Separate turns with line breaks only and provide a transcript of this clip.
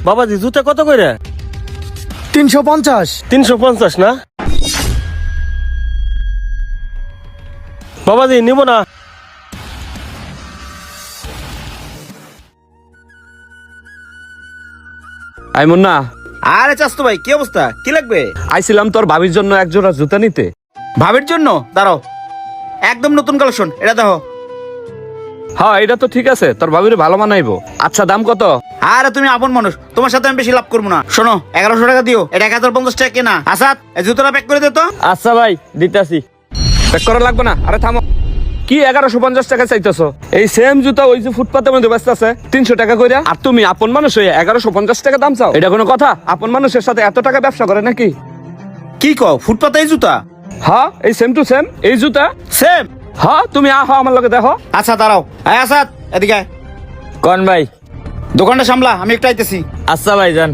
বাবাজি জুতা কত করে?
350।
350 না বাবাজি, নিব না।
আই মুন্না,
আরে চাস্তু ভাই, কি অবস্থা? কি লাগবে?
আইছিলাম তোর ভাবির জন্য এক জোড়া জুতা নিতে।
ভাবির জন্য? দাঁড়াও, একদম নতুন কালেকশন, এটা দেখো।
হ্যাঁ, এটা তো ঠিক আছে, তোর ভাবির ভালো মানাইবো। আচ্ছা, দাম কত?
আরে তুমি আপন মানুষ, তোমার সাথে আমি বেশি লাভ করবো না। শোনো, 1100 টাকা দিও, এটা 1050 টাকা কেনা। আসাদ, এই জুতোটা প্যাক করে দে তো।
আচ্ছা ভাই, দিতাছি।
প্যাক করা লাগবে না। আরে থামো, কি 1150 টাকা চাইতেছো? এই সেম জুতা ওই যে ফুটপাতের মধ্যে ব্যস্ত আছে 300 টাকা করে, আর তুমি আপন মানুষ হয়ে 1150 টাকা দাম চাও? এটা কোনো কথা? আপন মানুষের সাথে এত টাকা ব্যবসা করে নাকি?
কি কও, ফুটপাতে এই জুতা?
হ্যাঁ, এই সেম টু সেম এই জুতা।
সেম?
হ্যাঁ, তুমি আহো আমার লগে দেখো।
আচ্ছা দাঁড়াও, আসাদ এদিকে আয়।
কোন ভাই?
দোকানটা সামলা, আমি একটু আইতেছি।
আচ্ছা ভাই, যান।